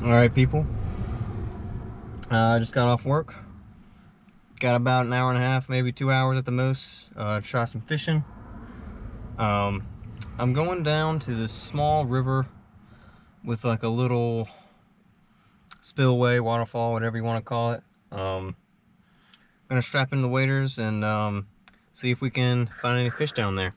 Alright people, I just got off work. Got about an hour and a half, maybe 2 hours at the most, to try some fishing. I'm going down to this small river with like a little spillway, waterfall, whatever you want to call it. I'm gonna strap in the waders and see if we can find any fish down there.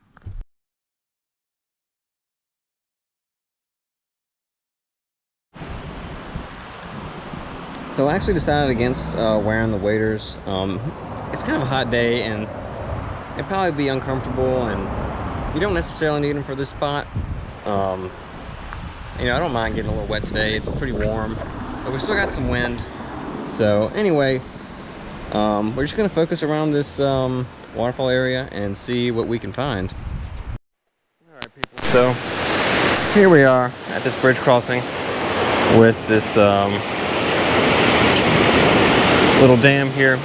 So I actually decided against wearing the waders. It's kind of a hot day and it'd probably be uncomfortable, and you don't necessarily need them for this spot. You know, I don't mind getting a little wet today. It's pretty warm, but we still got some wind. So anyway, we're just gonna focus around this waterfall area and see what we can find. All right, people. So here we are at this bridge crossing with this little dam here.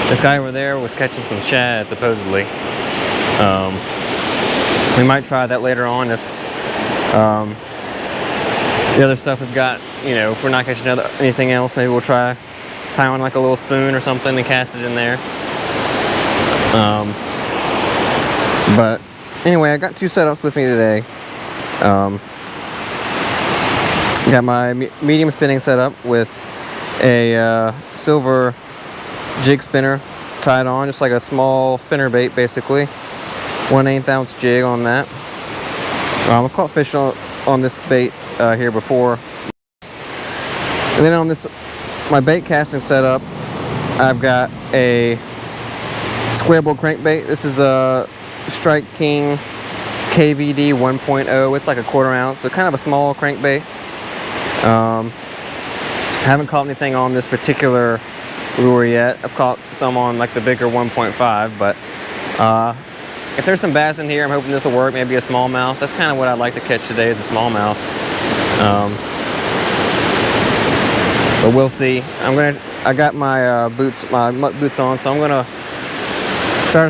This guy over there was catching some shad, supposedly. We might try that later on if the other stuff we've got, you know, if we're not catching anything else, maybe we'll try tie on like a little spoon or something and cast it in there. But anyway, I got two setups with me today. Got my medium spinning setup with a silver jig spinner tied on, just like a small spinner bait basically. 1/8 ounce jig on that. I've caught fish on this bait here before. And then on this, my bait casting setup, I've got a squarebill crankbait. This is a Strike King KVD 1.0. It's like a 1/4 ounce, so kind of a small crankbait. Haven't caught anything on this particular lure yet. I've caught some on like the bigger 1.5, but if there's some bass in here, I'm hoping this will work. Maybe a smallmouth. That's kind of what I'd like to catch today, is a smallmouth. But we'll see. I got my my muck boots on, so I'm gonna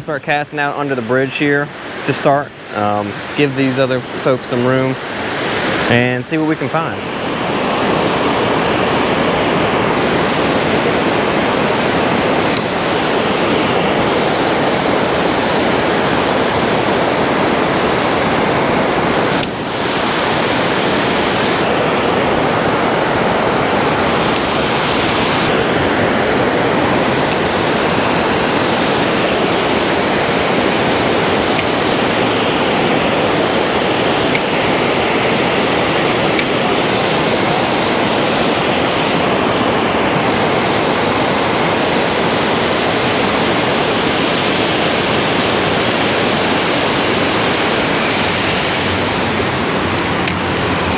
start casting out under the bridge here to start. Give these other folks some room and see what we can find.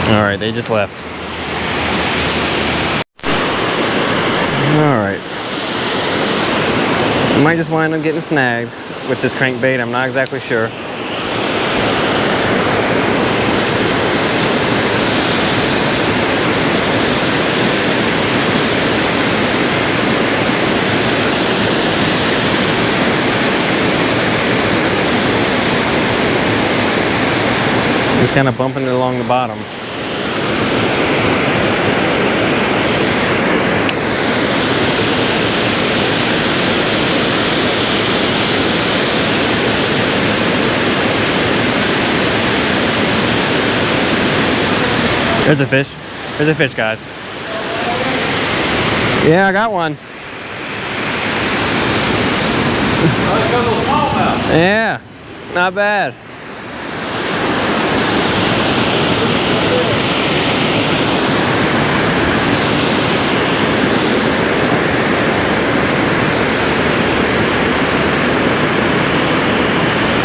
Alright, they just left. Alright. I might just wind up getting snagged with this crankbait, I'm not exactly sure. It's kind of bumping it along the bottom. There's a fish. There's a fish, guys. Yeah, I got one. Yeah, not bad.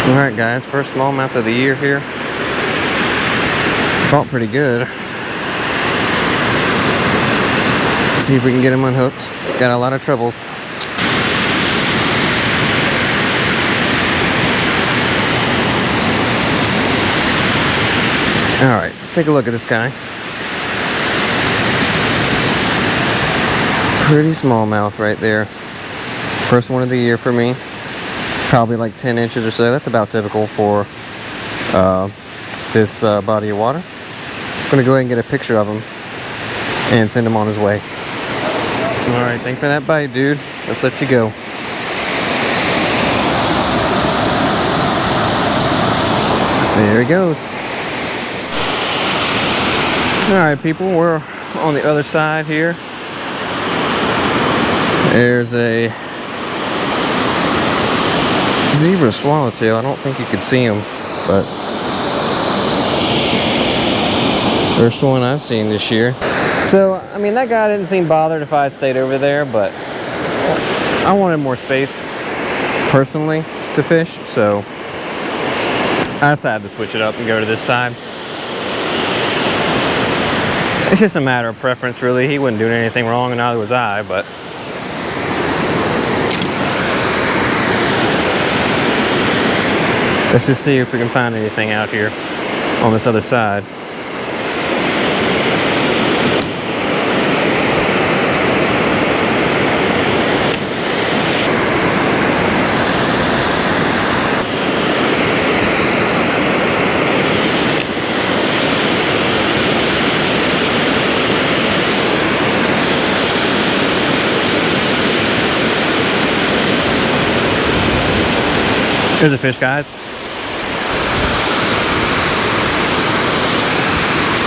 All right, guys, first smallmouth of the year here. Felt pretty good. Let's see if we can get him unhooked. Got a lot of troubles. All right, let's take a look at this guy. Pretty smallmouth right there. First one of the year for me. Probably like 10 inches or so. That's about typical for this body of water. I'm gonna go ahead and get a picture of him and send him on his way. All right, thanks for that bite, dude. Let's let you go. There he goes. All right, people, we're on the other side here. There's a zebra swallowtail. I don't think you could see him, but first one I've seen this year. So, I mean, that guy didn't seem bothered if I had stayed over there, but I wanted more space personally to fish, so I decided to switch it up and go to this side. It's just a matter of preference, really. He wasn't doing anything wrong, and neither was I, but let's just see if we can find anything out here on this other side. Here's a fish, guys.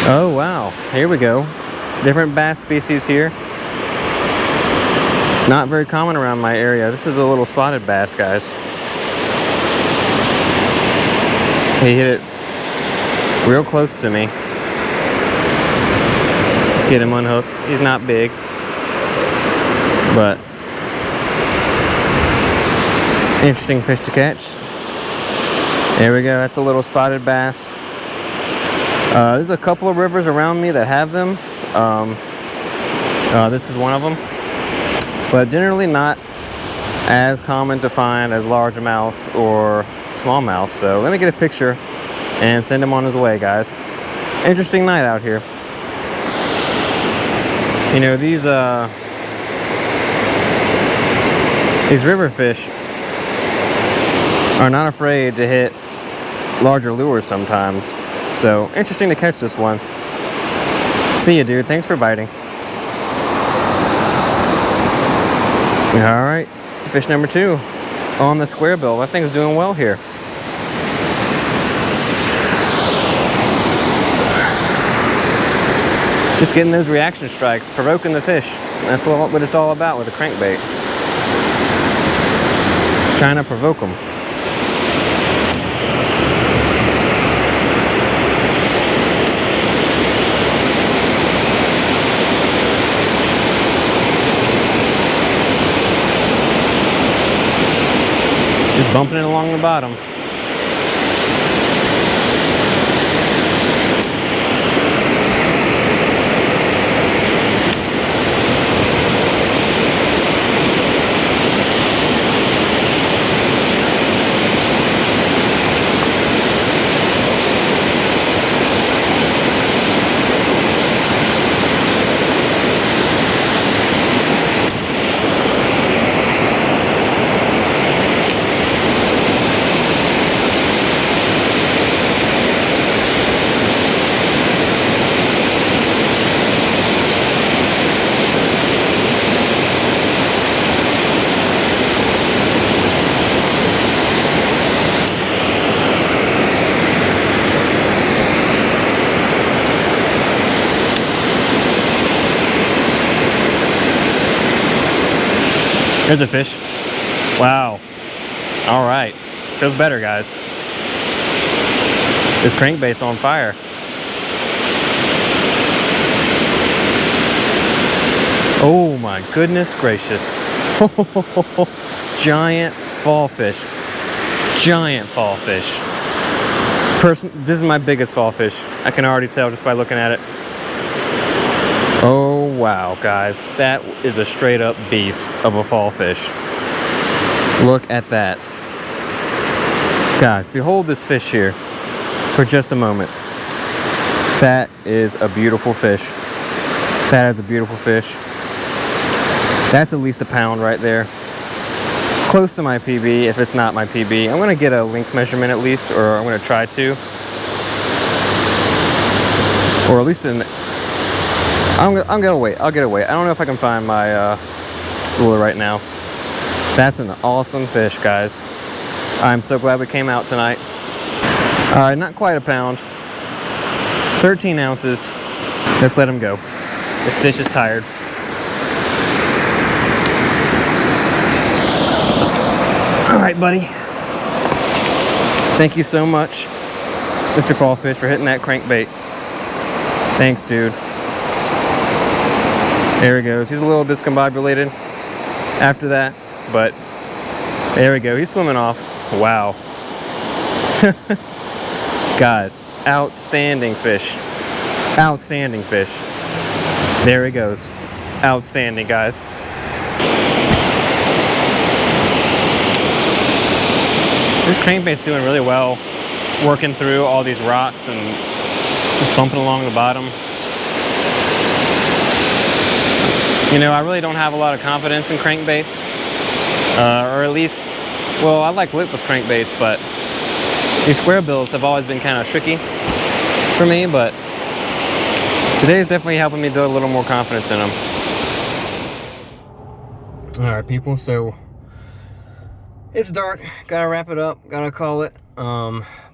Oh, wow. Here we go. Different bass species here. Not very common around my area. This is a little spotted bass, guys. He hit it real close to me. Let's get him unhooked. He's not big, but interesting fish to catch. There we go. That's a little spotted bass. There's a couple of rivers around me that have them. This is one of them, but generally not as common to find as largemouth or smallmouth. So let me get a picture and send him on his way, guys. Interesting night out here. You know, these river fish are not afraid to hit larger lures sometimes. So interesting to catch this one. See ya, dude. Thanks for biting. All right, fish number 2 on the square bill. That thing's doing well here. Just getting those reaction strikes, provoking the fish. That's what it's all about with a crankbait. Trying to provoke them. Just bumping it along the bottom. There's a fish. Wow. All right. Feels better, guys. This crankbait's on fire. Oh my goodness gracious. Giant fall fish. Giant fall fish. This is my biggest fall fish. I can already tell just by looking at it. Oh wow, guys, that is a straight up beast of a fall fish. Look at that. Guys, behold this fish here for just a moment. That is a beautiful fish. That is a beautiful fish. That's at least a pound right there. Close to my PB if it's not my PB. I'm gonna get a length measurement at least, or I'm gonna try to. Or at least I'm gonna wait. I'll get away. I don't know if I can find my lure right now. That's an awesome fish, guys. I'm so glad we came out tonight. All right, not quite a pound. 13 ounces. Let's let him go. This fish is tired. All right, buddy. Thank you so much, Mr. Fallfish, for hitting that crankbait. Thanks, dude. There he goes. He's a little discombobulated after that, but there we go. He's swimming off. Wow. Guys, outstanding fish. Outstanding fish. There he goes. Outstanding, guys. This crankbait's doing really well, working through all these rocks and just bumping along the bottom. You know, I really don't have a lot of confidence in crankbaits, or at least, well, I like lipless crankbaits, but these square bills have always been kind of tricky for me, but today is definitely helping me build a little more confidence in them. All right, people, so it's dark, gotta wrap it up, gotta call it.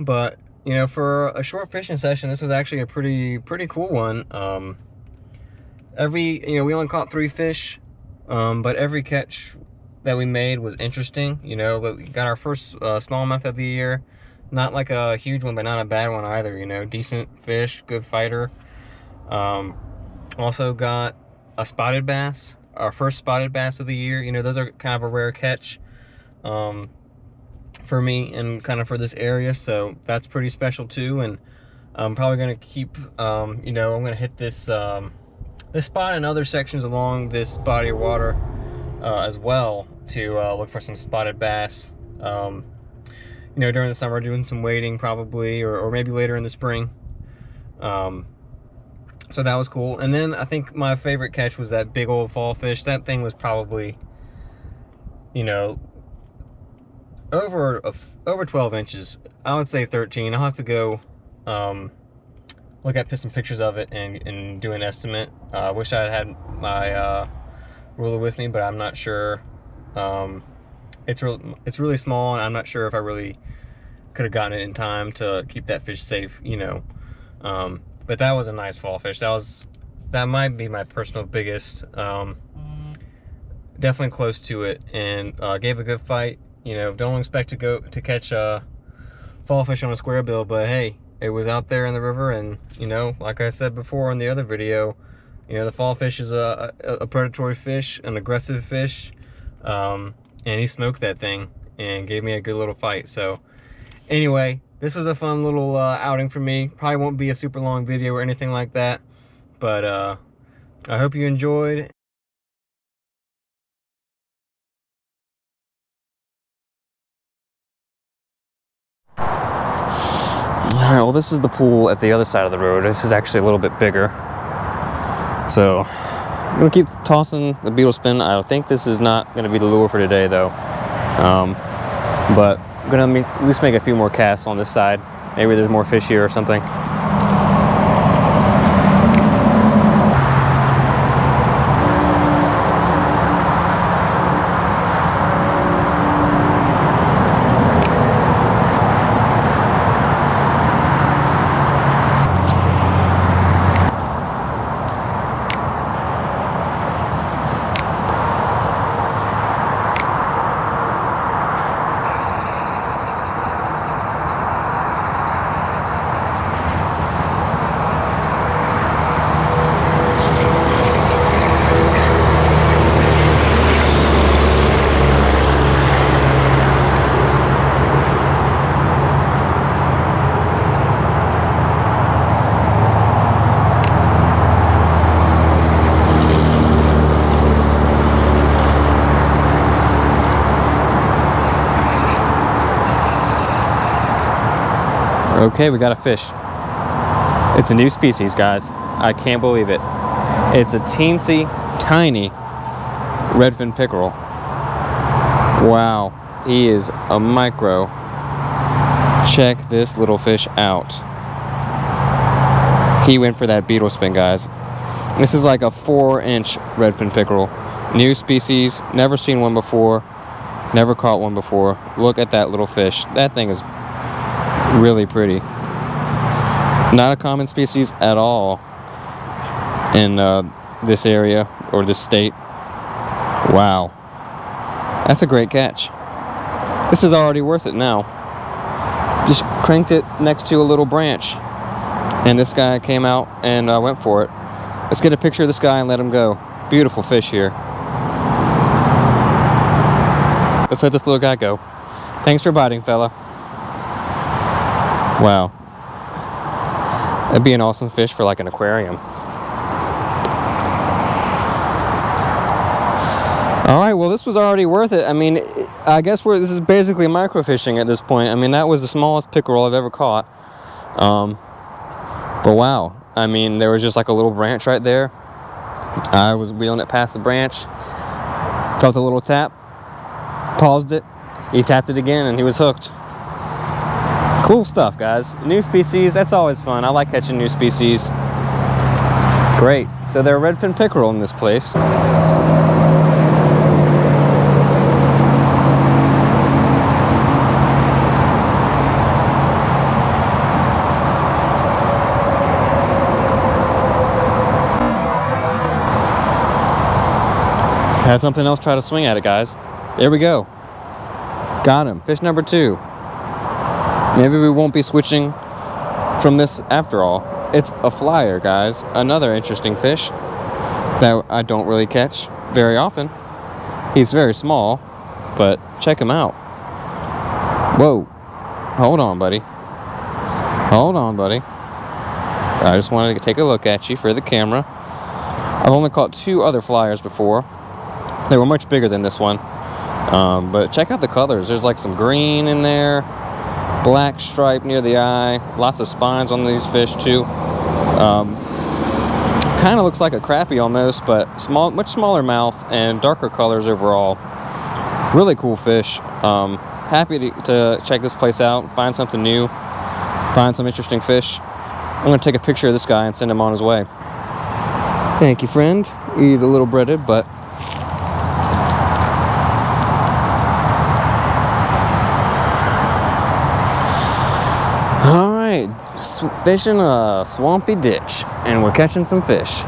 But you know, for a short fishing session, this was actually a pretty cool one. You know, we only caught 3 fish, but every catch that we made was interesting. You know, but we got our first smallmouth of the year. Not like a huge one, but not a bad one either. You know, decent fish, good fighter. Also got a spotted bass, our first spotted bass of the year. You know, those are kind of a rare catch for me and kind of for this area, so that's pretty special too. And I'm probably gonna keep you know, I'm gonna hit this this spot and other sections along this body of water as well to look for some spotted bass. You know, during the summer, doing some wading probably, or maybe later in the spring. So that was cool. And then I think my favorite catch was that big old fall fish. That thing was probably, you know, over 12 inches. I would say 13. I'll have to go look at some pictures of it and do an estimate. I wish I had my ruler with me, but I'm not sure. It's really small, and I'm not sure if I really could have gotten it in time to keep that fish safe, you know. But that was a nice fall fish. That might be my personal biggest. Definitely close to it, and gave a good fight. You know, don't expect to catch a fall fish on a square bill, but hey, it was out there in the river. And you know, like I said before in the other video, you know, the fall fish is a predatory fish, an aggressive fish, and he smoked that thing and gave me a good little fight. So anyway, this was a fun little outing for me. Probably won't be a super long video or anything like that, but I hope you enjoyed. Alright, well, this is the pool at the other side of the road. This is actually a little bit bigger. So I'm gonna keep tossing the beetle spin. I think this is not gonna be the lure for today though. But I'm gonna at least make a few more casts on this side. Maybe there's more fish here or something. Okay, we got a fish. It's a new species, guys. I can't believe it. It's a teensy, tiny redfin pickerel. Wow, he is a micro. Check this little fish out. He went for that beetle spin, guys. This is like a 4-inch redfin pickerel. New species, never seen one before, never caught one before. Look at that little fish. That thing is really pretty. Not a common species at all in this area or this state. Wow. That's a great catch. This is already worth it now. Just cranked it next to a little branch, and this guy came out and went for it. Let's get a picture of this guy and let him go. Beautiful fish here. Let's let this little guy go. Thanks for biting, fella. Wow. That'd be an awesome fish for like an aquarium. All right, well, this was already worth it. I mean, I guess this is basically microfishing at this point. I mean, that was the smallest pickerel I've ever caught. But wow, I mean, there was just like a little branch right there. I was wheeling it past the branch, felt a little tap, paused it, he tapped it again, and he was hooked. Cool stuff, guys. New species, that's always fun. I like catching new species. Great. So they're redfin pickerel in this place. Had something else try to swing at it, guys. There we go. Got him. Fish number 2. Maybe we won't be switching from this after all. It's a flyer, guys. Another interesting fish that I don't really catch very often. He's very small, but check him out. Whoa. Hold on, buddy. Hold on, buddy. I just wanted to take a look at you for the camera. I've only caught 2 other flyers before. They were much bigger than this one. But check out the colors. There's like some green in there, black stripe near the eye, lots of spines on these fish too. Kind of looks like a crappie almost, but much smaller mouth and darker colors overall. Really cool fish. Happy to check this place out, find something new, find some interesting fish. I'm going to take a picture of this guy and send him on his way. Thank you, friend. He's a little breaded, but fishing a swampy ditch, and we're catching some fish.